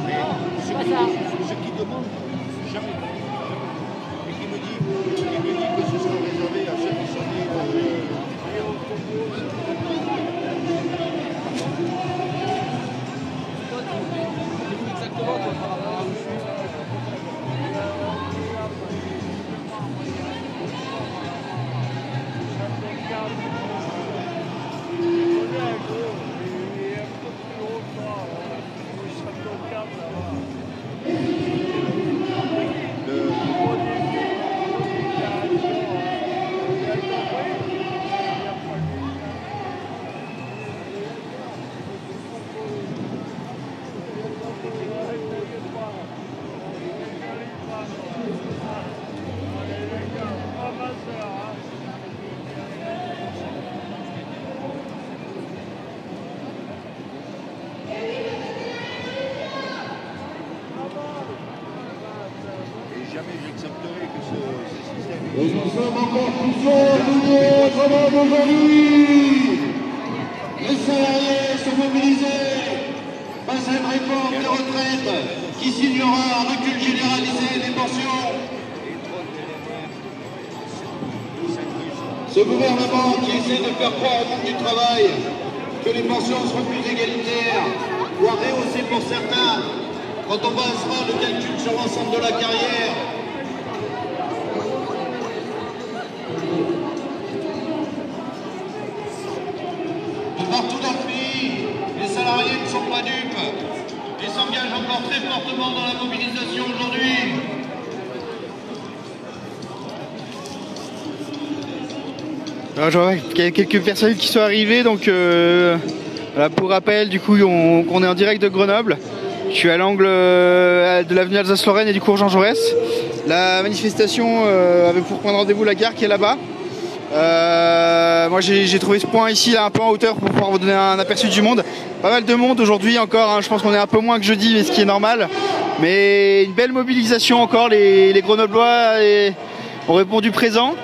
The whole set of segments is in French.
Mais ce qui demande, jamais. Et qui me dit que ce sera réservé à ceux qui sont nés Et nous sommes encore plus fiers de dire comme aujourd'hui. Les salariés sont mobilisés face à une réforme des retraites qui signera un recul généralisé des pensions. Ce gouvernement qui essaie de faire croire au monde du travail que les pensions seront plus égalitaires, voire rehaussées pour certains, quand on basera le calcul sur l'ensemble de la carrière. Partout dans le pays, les salariés ne sont pas dupes et s'engagent encore très fortement dans la mobilisation aujourd'hui. Alors, je vois qu'il y a quelques personnes qui sont arrivées, donc voilà, pour rappel, du coup, on est en direct de Grenoble. Je suis à l'angle de l'avenue Alsace-Lorraine et du cours Jean Jaurès. La manifestation avait pour point de rendez-vous la gare qui est là-bas. Moi j'ai trouvé ce point ici là, un peu en hauteur pour pouvoir vous donner un aperçu du monde. Pas mal de monde aujourd'hui encore, hein. Je pense qu'on est un peu moins que jeudi, mais ce qui est normal. Mais une belle mobilisation encore, les Grenoblois ont répondu présent.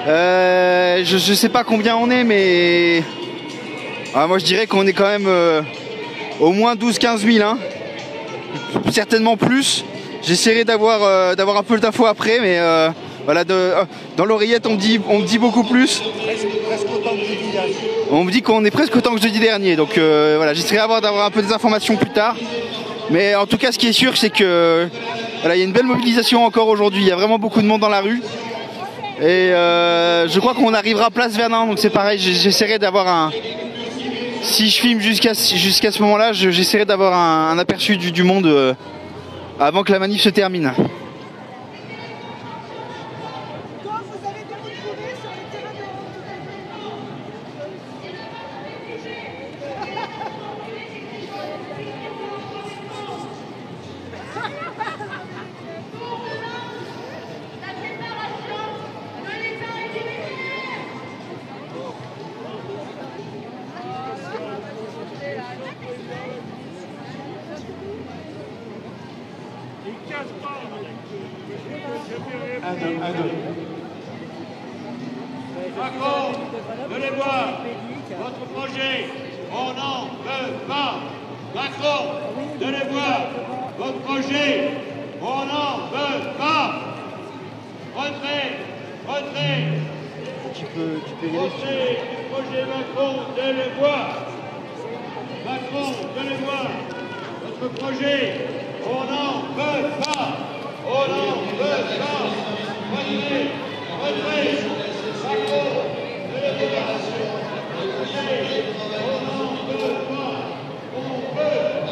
Je sais pas combien on est, mais moi je dirais qu'on est quand même au moins 12-15 000, hein. Certainement plus. J'essaierai d'avoir un peu d'infos après, mais voilà, dans l'oreillette on me dit beaucoup plus. presque autant que jeudi dernier. On me dit qu'on est presque autant que jeudi dernier, donc voilà, j'essaierai d'avoir un peu des informations plus tard. Mais en tout cas, ce qui est sûr, c'est que voilà, il y a une belle mobilisation encore aujourd'hui. Il y a vraiment beaucoup de monde dans la rue. Et je crois qu'on arrivera à Place Verdun, donc c'est pareil. J'essaierai d'avoir un. Si je filme jusqu'à ce moment-là, j'essaierai d'avoir un aperçu du monde avant que la manif se termine. Macron, venez voir votre projet, on n'en veut pas. Macron, venez voir votre projet, on n'en veut pas. Retrait, retrait. Tu peux y aller. Retrait du projet Macron, venez voir. Macron, venez voir votre projet, on n'en veut pas. On n'en veut pas. Retrait, retrait. Macron, venez voir. On n'en veut pas. On veut.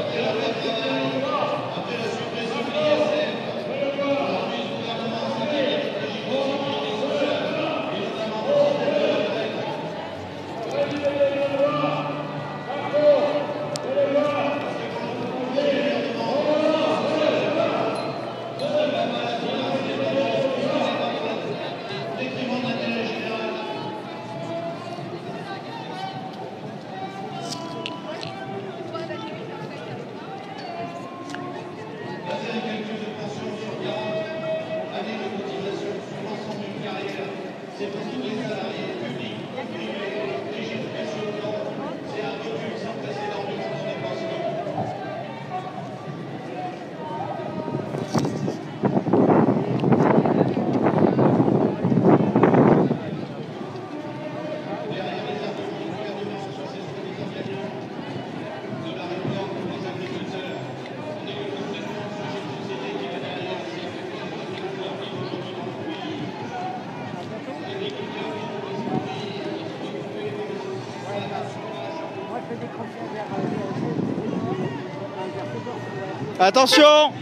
Attention!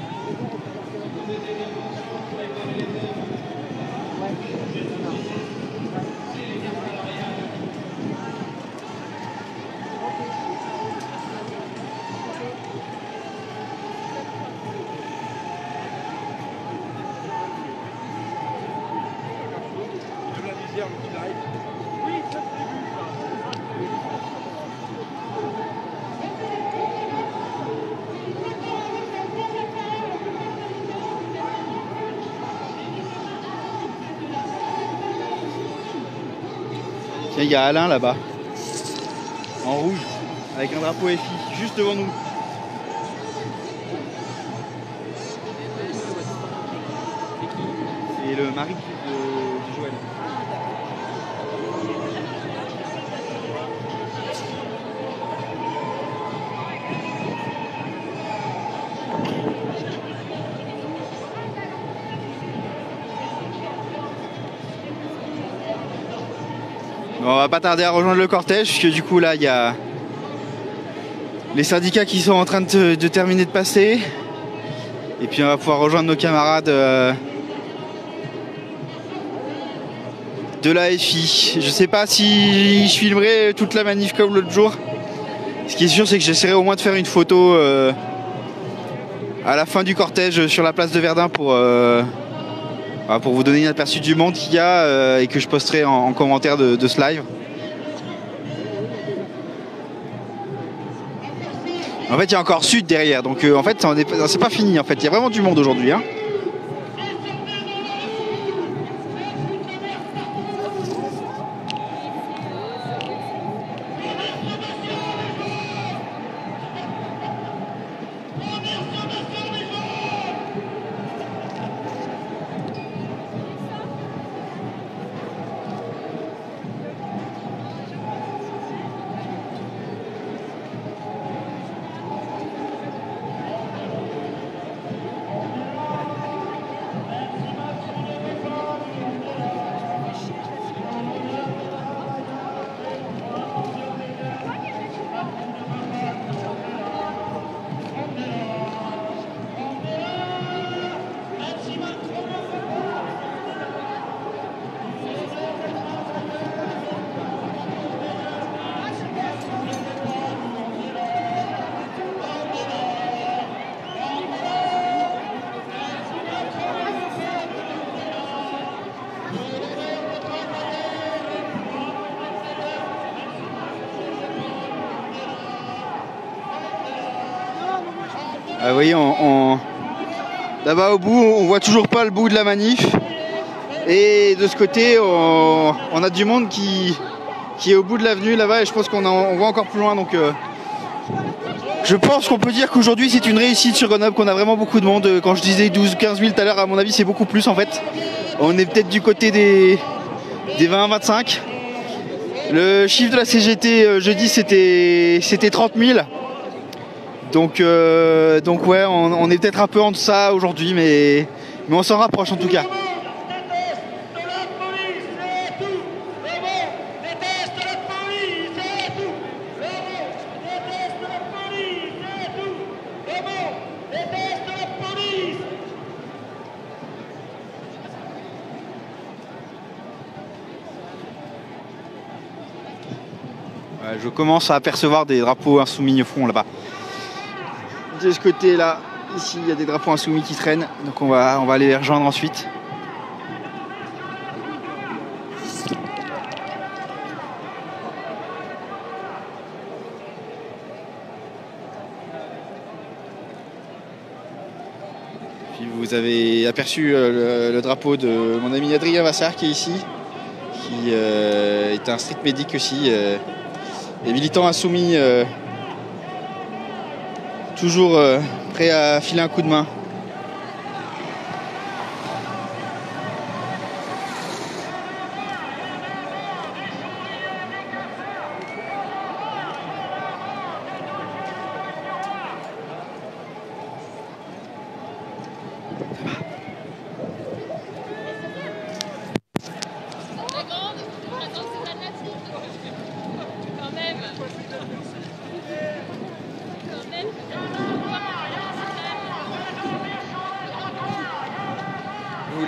Tiens, il y a Alain là-bas, en rouge, avec un drapeau FI, juste devant nous. C'est le mari de Joël. Bon, on va pas tarder à rejoindre le cortège, puisque du coup là il y a les syndicats qui sont en train de terminer de passer. Et puis on va pouvoir rejoindre nos camarades de la FI. Je sais pas si je filmerai toute la manif comme l'autre jour. Ce qui est sûr, c'est que j'essaierai au moins de faire une photo à la fin du cortège sur la place de Verdun pour vous donner un aperçu du monde qu'il y a et que je posterai en commentaire de ce live. En fait, il y a encore Sud derrière, donc en fait, c'est pas fini. En fait, il y a vraiment du monde aujourd'hui, hein. Vous voyez, là-bas au bout, on voit toujours pas le bout de la manif. Et de ce côté, on a du monde qui est au bout de l'avenue là-bas, et je pense qu'on voit encore plus loin. Donc, je pense qu'on peut dire qu'aujourd'hui c'est une réussite sur Grenoble, qu'on a vraiment beaucoup de monde. Quand je disais 12-15 000 tout à l'heure, à mon avis c'est beaucoup plus en fait. On est peut-être du côté des 20-25. Le chiffre de la CGT jeudi c'était 30 000. Donc ouais, on est peut-être un peu en deçà aujourd'hui, mais on s'en rapproche en tout cas. Je commence à apercevoir des drapeaux insoumis au fond là-bas. De ce côté-là, ici, il y a des drapeaux insoumis qui traînent, donc on va aller les rejoindre ensuite. Puis vous avez aperçu le drapeau de mon ami Adrien Vassar qui est ici, qui est un street medic aussi, et militant insoumis. Toujours prêt à filer un coup de main.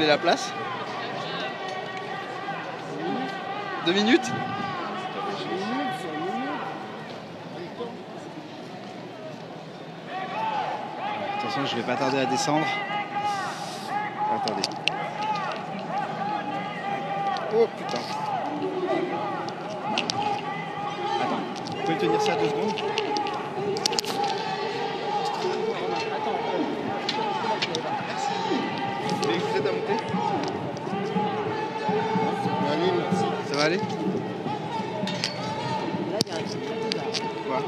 voulez la place? 2 minutes? Attention, je vais pas tarder à descendre. Attendez. Oh putain. Attends, vous pouvez tenir ça 2 secondes? Vous êtes à monter? Allez, merci. Ça va aller? Quoi?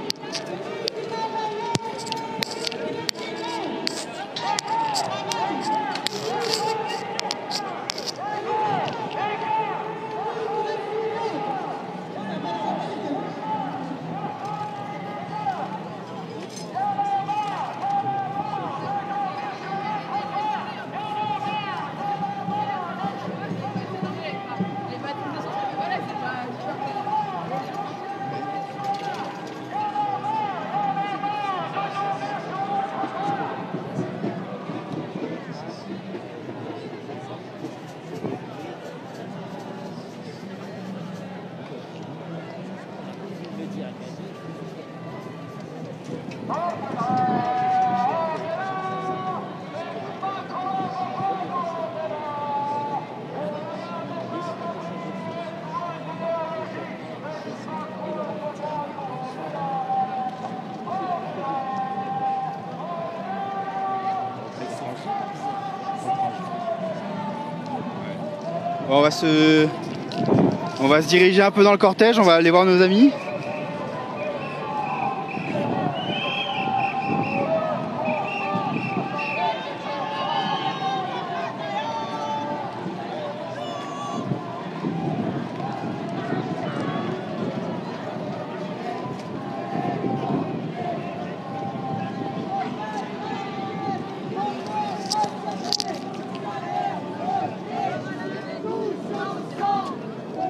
On va se diriger un peu dans le cortège, on va aller voir nos amis.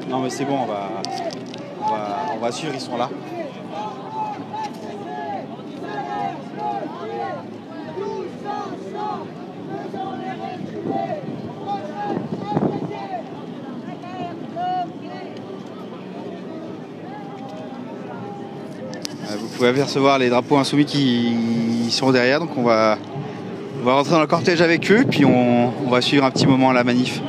Non mais c'est bon, on va suivre, ils sont là. Vous pouvez apercevoir les drapeaux insoumis qui sont derrière, donc on va rentrer dans le cortège avec eux, puis on va suivre un petit moment la manif.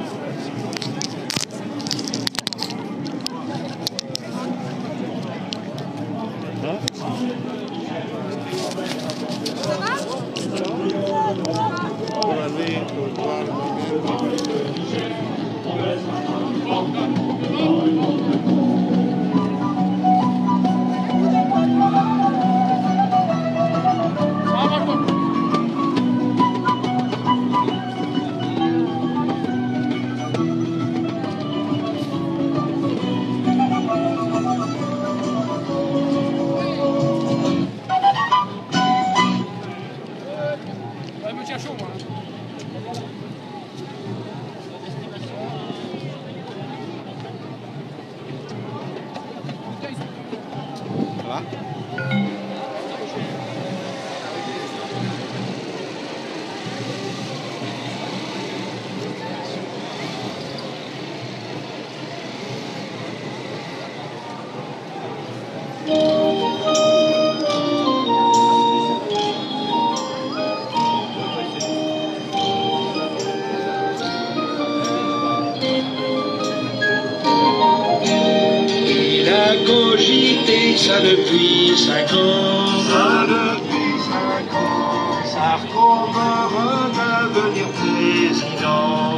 Ça depuis 5 ans. Ça depuis 5 ans. Sarko veut redevenir président.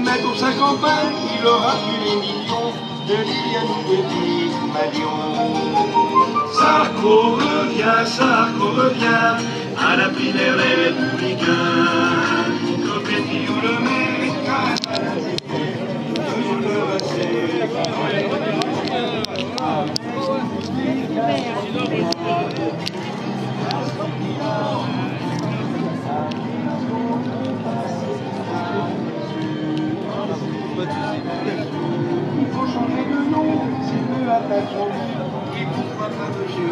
Mais pour sa campagne, il aura plus les millions de Liliane ou de Di Malion. Sarko revient à la primaire des républicains. Copetti ou le Méridien. Il faut changer de nom, c'est mieux à ta journée. Et pourquoi pas monsieur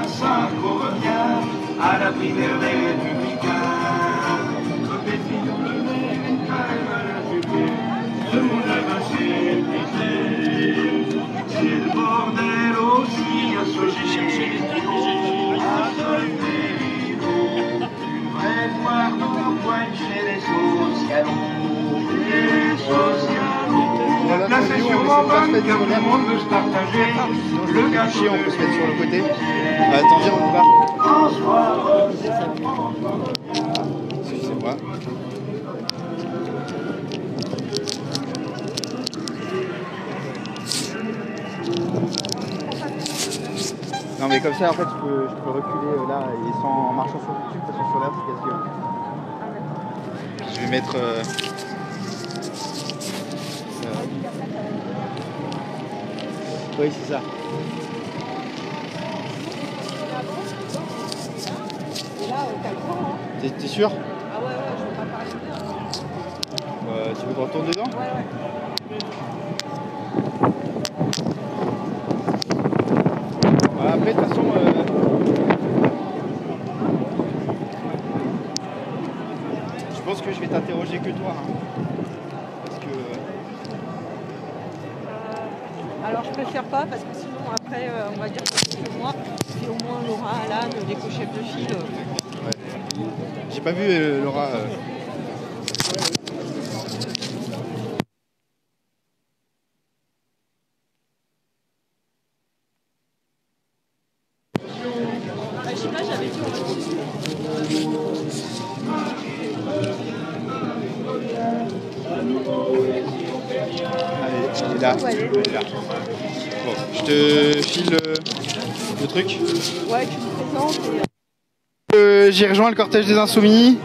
Sarko revient à la primaire des républicains. Le monde là-bas c'est brisé. C'est le bordel aussi à Sochi, à Solferino. Une vraie foire au coin chez les socialos. Les socialos. La session en bonne car tout le monde veut se partager. Le gâchis on peut se mettre sur le côté. Attends, viens, on va. Excusez-moi. Non mais comme ça en fait je peux reculer là et sans en marchant sur le tube parce que sur l'air c'est casse-gueule. Je vais mettre oui c'est ça. Et là, t'as le temps, hein. T'es sûr? Ah ouais, je veux pas parler bien. Tu veux qu'on retourne dedans? Ouais. Après, de toute façon, je pense que je vais t'interroger que toi. Hein. Parce que... alors, je préfère pas, parce que sinon, après, on va dire que c'est moi. Puis au moins, Laura, Alan, les co-chefs de file. Ouais. J'ai pas vu Laura. Elle est là. Bon, je te file le truc. Ouais, tu me présentes. J'ai rejoint le cortège des Insoumis.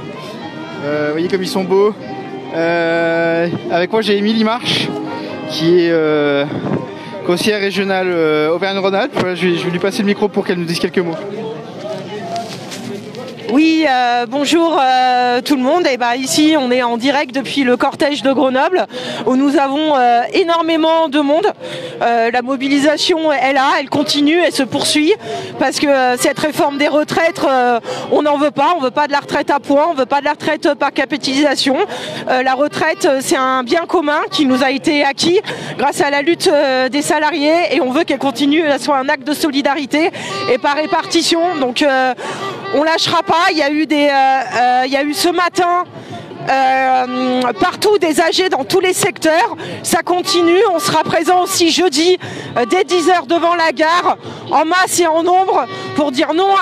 Vous voyez comme ils sont beaux. Avec moi j'ai Émilie Marche, qui est conseillère régionale Auvergne-Rhône-Alpes. Voilà, je vais lui passer le micro pour qu'elle nous dise quelques mots. Oui, bonjour tout le monde. Et ici, on est en direct depuis le cortège de Grenoble, où nous avons énormément de monde. La mobilisation est là, elle continue, elle se poursuit, parce que cette réforme des retraites, on n'en veut pas. On veut pas de la retraite à points, on veut pas de la retraite par capitalisation. La retraite, c'est un bien commun qui nous a été acquis grâce à la lutte des salariés, et on veut qu'elle continue, qu'elle soit un acte de solidarité et par répartition. Donc, on lâchera pas. Il y a eu ce matin partout des AG dans tous les secteurs. Ça continue. On sera présent aussi jeudi dès 10h devant la gare, en masse et en nombre, pour dire non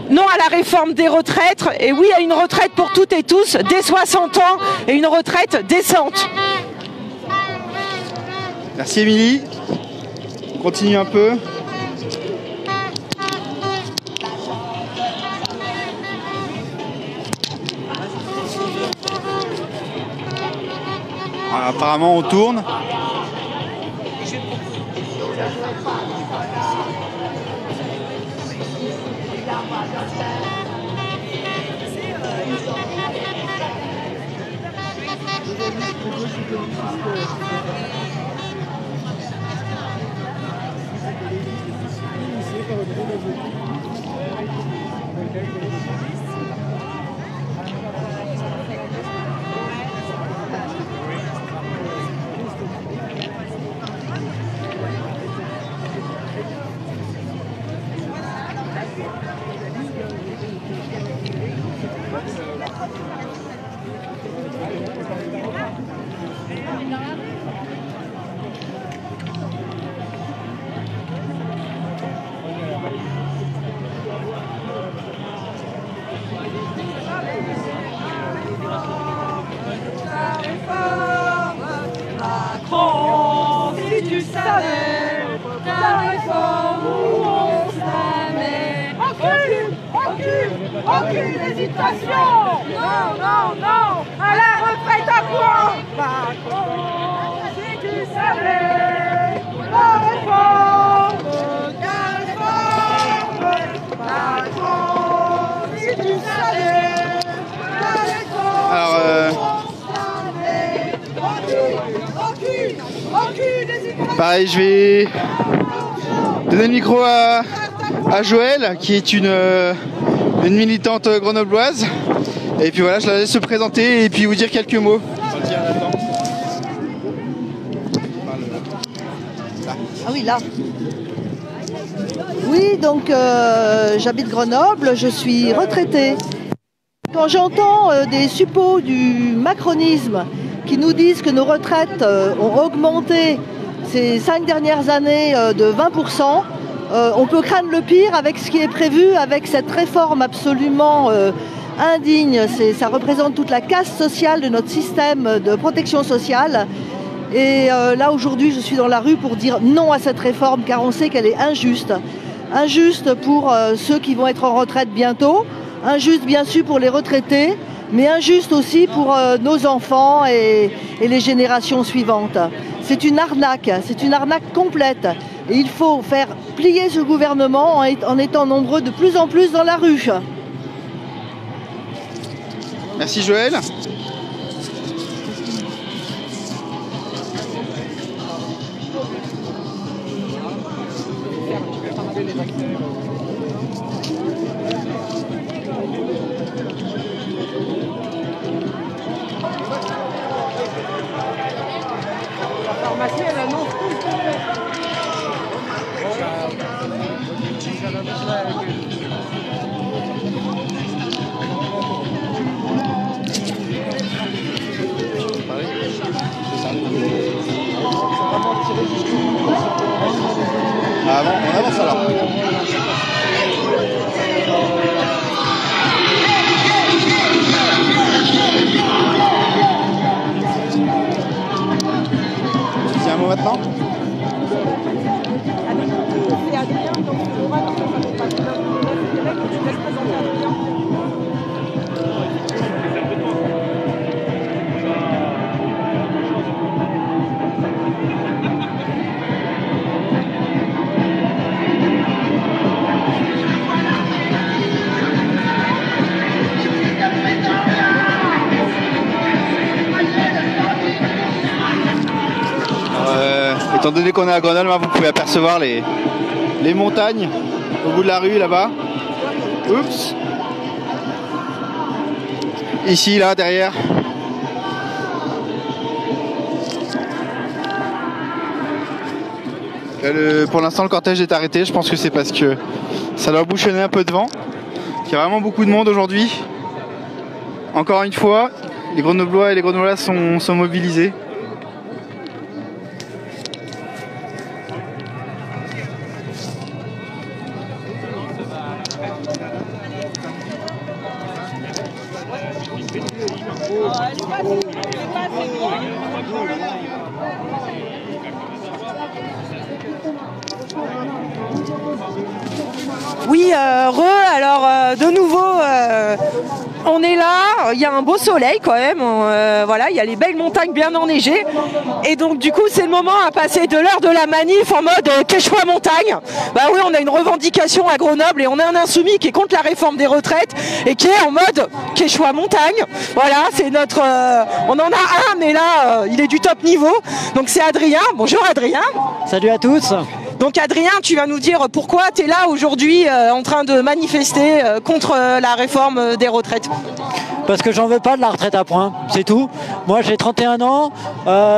non à la réforme des retraites et oui à une retraite pour toutes et tous dès 60 ans et une retraite décente. Merci Émilie. On continue un peu. Voilà, apparemment on tourne. Macron, si tu savais ta réforme où on se met. Aucune hésitation. Non, non, non, à la retraite à quoi? Macron, si tu savais la réforme, Macron, si tu savais la réforme. Alors pareil, je vais donner le micro à Joël, qui est une une militante grenobloise. Et puis voilà, je la laisse se présenter et puis vous dire quelques mots. Ah oui, là. Oui, donc j'habite Grenoble, je suis retraitée. Quand j'entends des suppôts du macronisme qui nous disent que nos retraites ont augmenté ces 5 dernières années de 20%, on peut craindre le pire avec ce qui est prévu, avec cette réforme absolument indigne. Ça représente toute la casse sociale de notre système de protection sociale. Et là, aujourd'hui, je suis dans la rue pour dire non à cette réforme, car on sait qu'elle est injuste. Injuste pour ceux qui vont être en retraite bientôt, injuste bien sûr pour les retraités, mais injuste aussi pour nos enfants et les générations suivantes. C'est une arnaque complète. Et il faut faire plier ce gouvernement en étant nombreux de plus en plus dans la rue. Merci Joël. On avance alors. Tu dis un mot maintenant? C'est Adrien, donc tu auras dans étant donné qu'on est à Grenoble, vous pouvez apercevoir les montagnes au bout de la rue là-bas. Oups. Ici, là, derrière. Pour l'instant, le cortège est arrêté. Je pense que c'est parce que ça doit bouchonner un peu devant. Il y a vraiment beaucoup de monde aujourd'hui. Encore une fois, les Grenoblois et les Grenobloises sont mobilisés. Oui, alors de nouveau, on est là, il y a un beau soleil quand même, voilà, il y a les belles montagnes bien enneigées, et donc du coup c'est le moment à passer de l'heure de la manif en mode Quechua montagne. Bah oui, on a une revendication à Grenoble et on a un insoumis qui est contre la réforme des retraites et qui est en mode Quechua montagne. Voilà, c'est notre, on en a un, mais là il est du top niveau, donc c'est Adrien. Bonjour Adrien. Salut à tous. Donc Adrien, tu vas nous dire pourquoi tu es là aujourd'hui en train de manifester contre la réforme des retraites. Parce que j'en veux pas de la retraite à points, c'est tout. Moi j'ai 31 ans,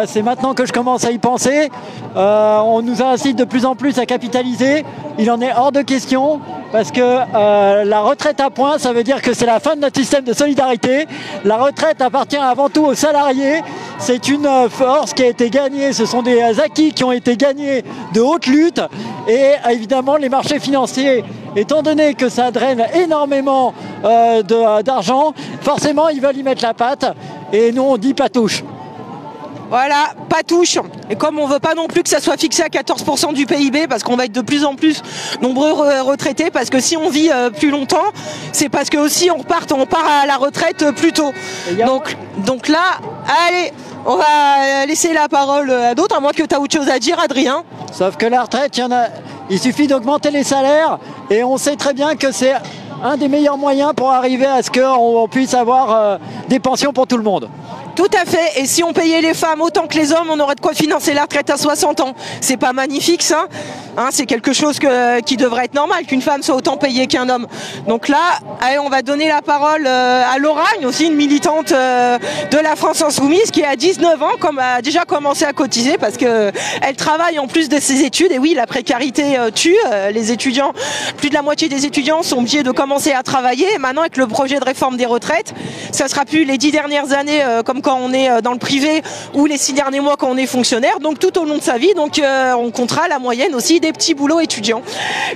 c'est maintenant que je commence à y penser. On nous incite de plus en plus à capitaliser. Il en est hors de question parce que la retraite à points, ça veut dire que c'est la fin de notre système de solidarité. La retraite appartient avant tout aux salariés. C'est une force qui a été gagnée, ce sont des acquis qui ont été gagnés de haute lutte. Et évidemment les marchés financiers, étant donné que ça draine énormément d'argent, forcément ils veulent y mettre la patte. Et nous on dit pas touche. Voilà, pas touche. Et comme on veut pas non plus que ça soit fixé à 14% du PIB, parce qu'on va être de plus en plus nombreux retraités, parce que si on vit plus longtemps, c'est parce que aussi on part à la retraite plus tôt. Donc là, allez, on va laisser la parole à d'autres, à moins que tu as autre chose à dire, Adrien. Sauf que la retraite, il suffit d'augmenter les salaires, et on sait très bien que c'est un des meilleurs moyens pour arriver à ce qu'on puisse avoir des pensions pour tout le monde. Tout à fait. Et si on payait les femmes autant que les hommes, on aurait de quoi financer la retraite à 60 ans. C'est pas magnifique ça, hein, c'est quelque chose qui devrait être normal, qu'une femme soit autant payée qu'un homme. Donc là, allez, on va donner la parole à Laura, aussi une militante de la France Insoumise, qui à 19 ans a déjà commencé à cotiser parce qu'elle travaille en plus de ses études. Et oui, la précarité tue. Les étudiants, plus de la moitié des étudiants sont obligés de commencer à travailler. Et maintenant, avec le projet de réforme des retraites, ça sera plus les 10 dernières années comme quand on est dans le privé ou les 6 derniers mois quand on est fonctionnaire, donc tout au long de sa vie, donc on comptera la moyenne aussi des petits boulots étudiants.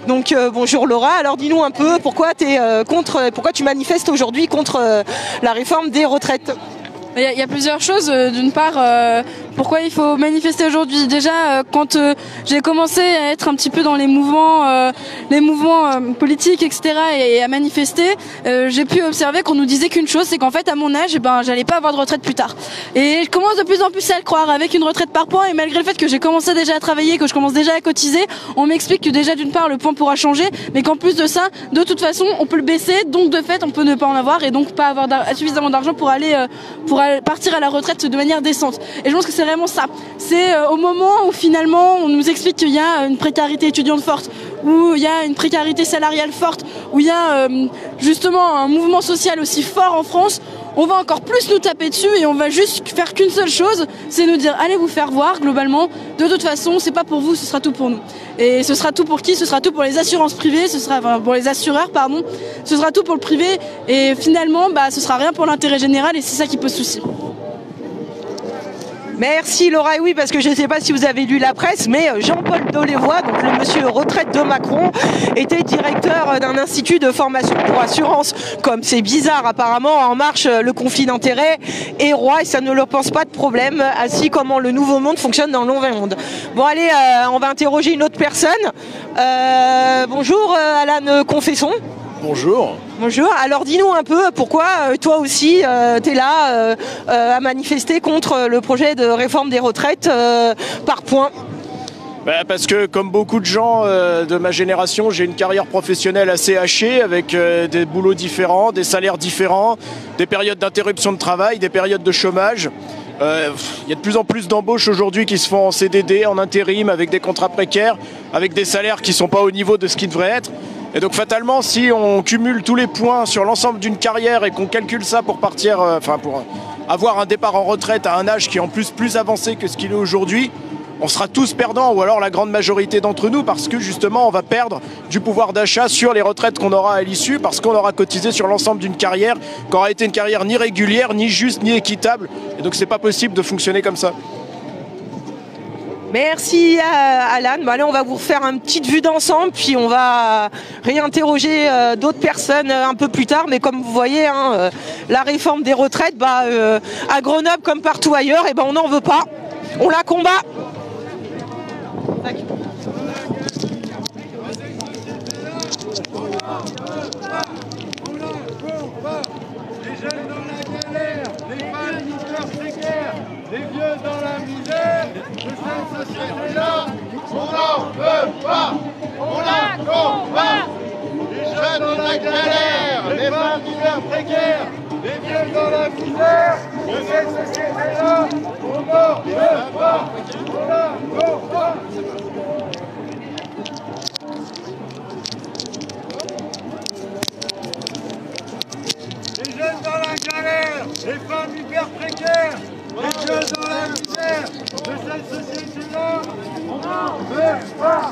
Donc bonjour Laura, alors dis-nous un peu pourquoi tu manifestes aujourd'hui contre la réforme des retraites. Il y a plusieurs choses. D'une part, pourquoi il faut manifester aujourd'hui. Déjà, quand j'ai commencé à être un petit peu dans les mouvements politiques, etc., et à manifester, j'ai pu observer qu'on nous disait qu'une chose, c'est qu'en fait, à mon âge, j'allais pas avoir de retraite plus tard. Et je commence de plus en plus à le croire, avec une retraite par points, et malgré le fait que j'ai commencé déjà à travailler, que je commence déjà à cotiser, on m'explique que déjà, d'une part, le point pourra changer, mais qu'en plus de ça, de toute façon, on peut le baisser, donc de fait, on peut ne pas en avoir, et donc pas avoir suffisamment d'argent pour partir à la retraite de manière décente. Et je pense que c'est vraiment ça. C'est au moment où finalement on nous explique qu'il y a une précarité étudiante forte, où il y a une précarité salariale forte, où il y a justement un mouvement social aussi fort en France, on va encore plus nous taper dessus et on va juste faire qu'une seule chose, c'est nous dire allez vous faire voir globalement, de toute façon c'est pas pour vous, ce sera tout pour nous. Et ce sera tout pour qui? Ce sera tout pour les assurances privées, pour les assureurs pardon, ce sera tout pour le privé et finalement ce sera rien pour l'intérêt général et c'est ça qui pose souci. Merci Laura, et oui, parce que je ne sais pas si vous avez lu la presse, mais Jean-Paul Delevoye, donc le monsieur retraite de Macron, était directeur d'un institut de formation pour assurance. Comme c'est bizarre, apparemment, En Marche, le conflit d'intérêts est roi et ça ne leur pose pas de problème, ainsi comment le nouveau monde fonctionne dans le nouveau monde. Bon allez, on va interroger une autre personne. Bonjour Alan Confesson. Bonjour. Bonjour, alors dis-nous un peu pourquoi toi aussi tu es là à manifester contre le projet de réforme des retraites par points. Parce que comme beaucoup de gens de ma génération, j'ai une carrière professionnelle assez hachée avec des boulots différents, des salaires différents, des périodes d'interruption de travail, des périodes de chômage. Il y a de plus en plus d'embauches aujourd'hui qui se font en CDD, en intérim, avec des contrats précaires, avec des salaires qui ne sont pas au niveau de ce qui devrait être. Et donc fatalement, si on cumule tous les points sur l'ensemble d'une carrière et qu'on calcule ça pour partir, pour avoir un départ en retraite à un âge qui est en plus avancé que ce qu'il est aujourd'hui, on sera tous perdants, ou alors la grande majorité d'entre nous, parce que justement on va perdre du pouvoir d'achat sur les retraites qu'on aura à l'issue, parce qu'on aura cotisé sur l'ensemble d'une carrière qui aura été une carrière ni régulière, ni juste, ni équitable. Et donc c'est pas possible de fonctionner comme ça. Merci Alan. Bon, allez, on va vous refaire une petite vue d'ensemble, puis on va réinterroger d'autres personnes un peu plus tard. Mais comme vous voyez, la réforme des retraites, à Grenoble comme partout ailleurs, on n'en veut pas. On la combat. Les jeunes dans la galère, les femmes hyper précaires, les vieux dans la misère, de cette société-là, on n'en veut pas, on la combat. Les jeunes dans la galère, les femmes hyper précaires, les vieux dans la misère, de cette société-là, on n'en veut pas, on la combat. Les jeunes dans la galère, les femmes hyper précaires, les jeunes dans la misère, de cette société-là, on n'en veut pas.